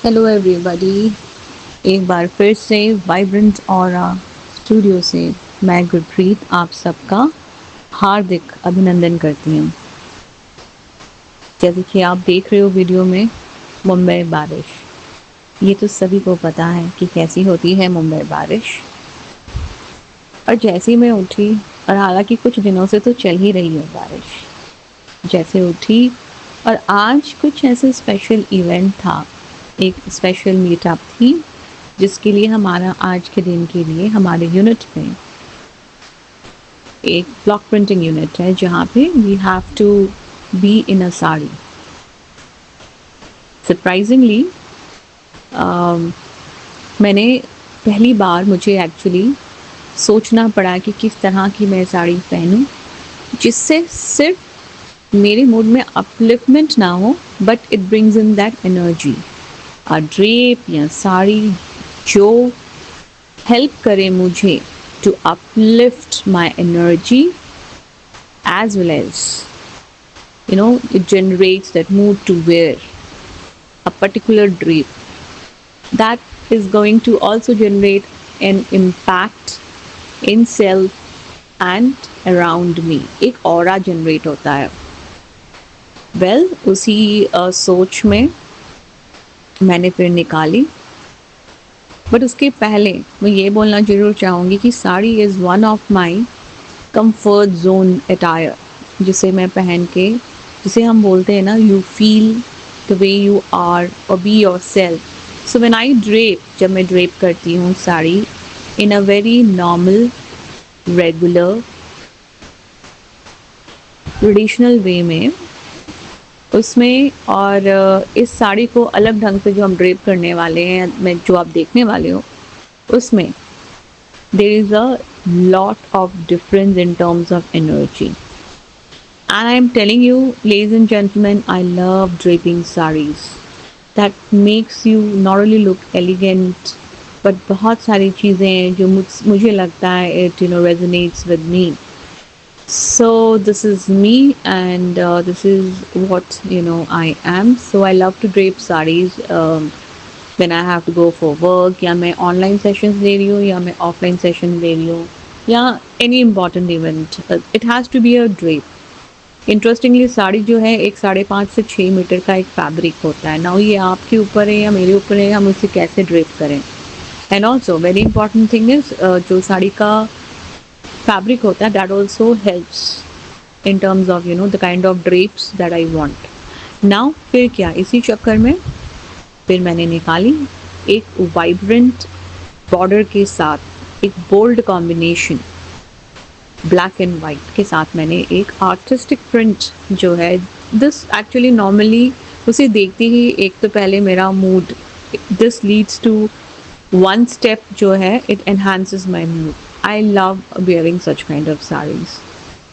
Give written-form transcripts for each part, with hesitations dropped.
Hello everybody. एक बार फिर से वाइब्रेंट ऑरा स्टूडियो से मैं गुरप्रीत आप सबका हार्दिक अभिनंदन करती हूँ। जैसे कि आप देख रहे हो वीडियो में, मुंबई बारिश। ये तो सभी को पता है कि कैसी होती है मुंबई बारिश। और जैसे ही मैं उठी, और हालांकि कुछ दिनों से तो चल ही रही है बारिश, जैसे उठी और आज कुछ ऐसे स्पेशल इवेंट था, एक स्पेशल मीटअप थी जिसके लिए हमारा आज के दिन के लिए हमारे यूनिट में एक ब्लॉक प्रिंटिंग यूनिट है जहाँ पे we have to be in a sari. Surprisingly मैंने पहली बार मुझे एक्चुअली सोचना पड़ा कि किस तरह की मैं साड़ी पहनूं जिससे सिर्फ मेरे मूड में अपलिफ्टमेंट ना हो, but it brings in that energy. A drape या साड़ी जो हेल्प करे मुझे to uplift my energy as well as it generates that mood to wear a particular drape that is going to also generate an impact in self and around me. एक aura generate होता है। उसी सोच में मैंने फिर निकाली। But उसके पहले मैं ये बोलना जरूर चाहूँगी कि sari is one of my comfort zone attire, जिसे मैं पहन के, जिसे हम बोलते हैं ना, you feel the way you are or be yourself. So when I drape, जब मैं ड्रेप करती हूँ sari in a very normal regular traditional way में, उसमें और इस साड़ी को अलग ढंग से जो हम ड्रेप करने वाले हैं, मैं जो आप देखने वाले हो, उसमें there is a lot of difference in terms of energy. And I am telling you ladies and gentleman, I love draping saris that makes you not only look elegant, but बहुत सारी चीज़ें जो मुझे लगता है it resonates with me. So this is me, and this is what I am. So I love to drape sarees when I have to go for work, या मैं online sessions ले रही हूँ, या मैं offline sessions ले रही हूँ, या any important event. It has to be a drape. Interestingly, sari जो है एक 5.5 से 6 मीटर का एक फैब्रिक होता है ना। ये आपके ऊपर है या मेरे ऊपर है, हम उसे कैसे ड्रेप करें। And also very important thing is, जो साड़ी का fabric होता है, that also helps in terms of the kind of drapes that I want. Now फिर क्या, इसी चक्कर में फिर मैंने निकाली एक वाइब्रेंट बॉर्डर के साथ एक bold combination black and white के साथ मैंने एक आर्टिस्टिक प्रिंट जो है, दिस एक्चुअली नॉर्मली उसे देखते ही एक तो पहले मेरा mood, this leads to one step जो है, it enhances my mood. I love wearing such kind of sarees.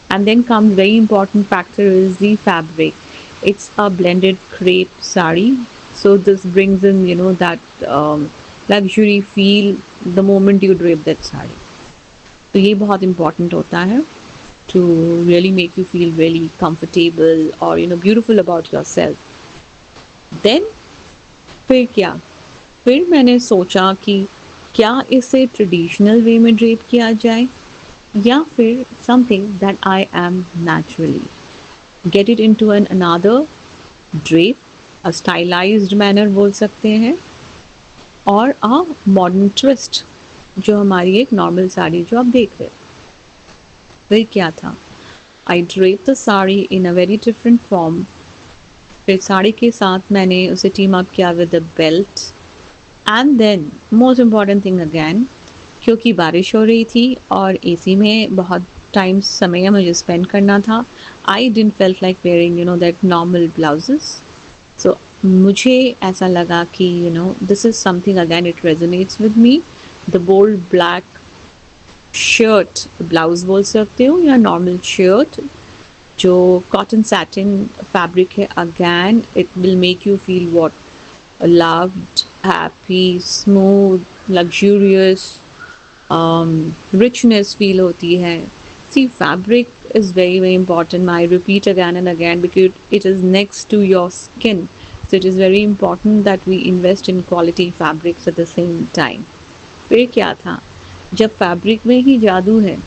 And then comes very important factor is the fabric. It's a blended crepe saree. So this brings in, that luxury feel the moment you drape that saree. तो ये बहुत important होता है to really make you feel really comfortable or, beautiful about yourself. Then फिर क्या? फिर मैंने सोचा कि क्या इसे ट्रेडिशनल वे में ड्रेप किया जाए, या फिर something that I am naturally, get it into an another drape, a stylised manner बोल सकते हैं, और अ मॉडर्न ट्विस्ट जो हमारी एक नॉर्मल साड़ी जो आप देख रहे हो। फिर क्या था, I drape the sari in a very different form. फिर साड़ी के साथ मैंने उसे टीम अप किया with the belt. And then most important thing again, क्योंकि बारिश हो रही थी और एसी में बहुत टाइम समय मुझे स्पेंड करना था, I didn't felt like wearing that normal blouses. So मुझे ऐसा लगा कि this is something again it resonates with me, the bold black shirt, blouse बोल सकते हो, या नॉर्मल शर्ट जो कॉटन सैटिन फैब्रिक है, again it will make you feel what, loved, happy, smooth, luxurious, richness feel होती है। See, fabric is very very important. I repeat again and again because it is next to your skin. So it is very important that we invest in quality fabrics at the same time. फिर क्या था, जब fabric में ही जादू है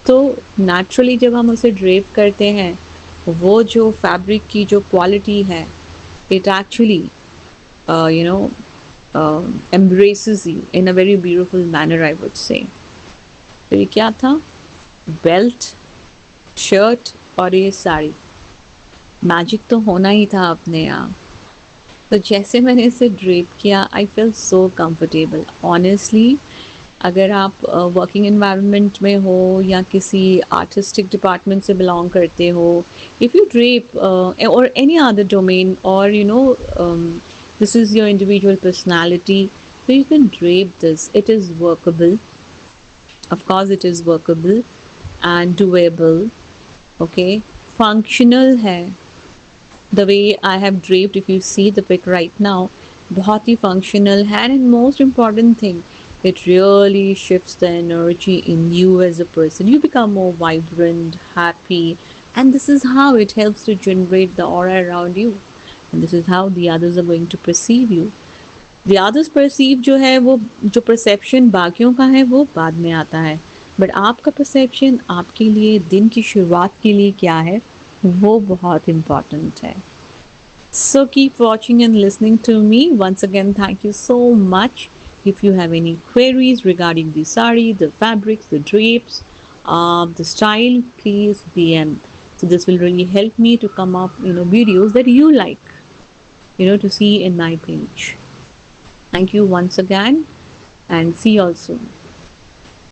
तो naturally जब हम उसे ड्रेप करते हैं, वो जो फैब्रिक की जो क्वालिटी है, it actually you know embraces you in a very beautiful manner, I would say. तो ये क्या था, बेल्ट, शर्ट और ये साड़ी, मैजिक तो होना ही था अपने यहाँ. तो जैसे मैंने इसे ड्रेप किया, I feel so comfortable honestly. अगर आप वर्किंग एनवायरनमेंट में हो या किसी आर्टिस्टिक डिपार्टमेंट से बिलोंग करते हो, इफ़ यू ड्रेप और एनी अदर डोमेन, और you know this is your individual personality, so you can drape this. It is workable, of course it is workable and doable. Okay, functional है. The way I have draped, if you see the pic right now, बहुत ही functional है. And most important thing, it really shifts the energy in you as a person. You become more vibrant, happy, and this is how it helps to generate the aura around you. And this is how the others are going to perceive you. The others perceive जो है, वो जो perception बाकियों का है वो बाद में आता है, बट आपका perception आपके लिए दिन की शुरुआत के लिए क्या है, वो बहुत important है. So keep watching and listening to me. Once again, thank you so much. If you have any queries regarding the sari, the fabrics, the drapes, the style, please DM. So this will really help me to come up, videos that you like, to see in my page. Thank you once again and see you all soon.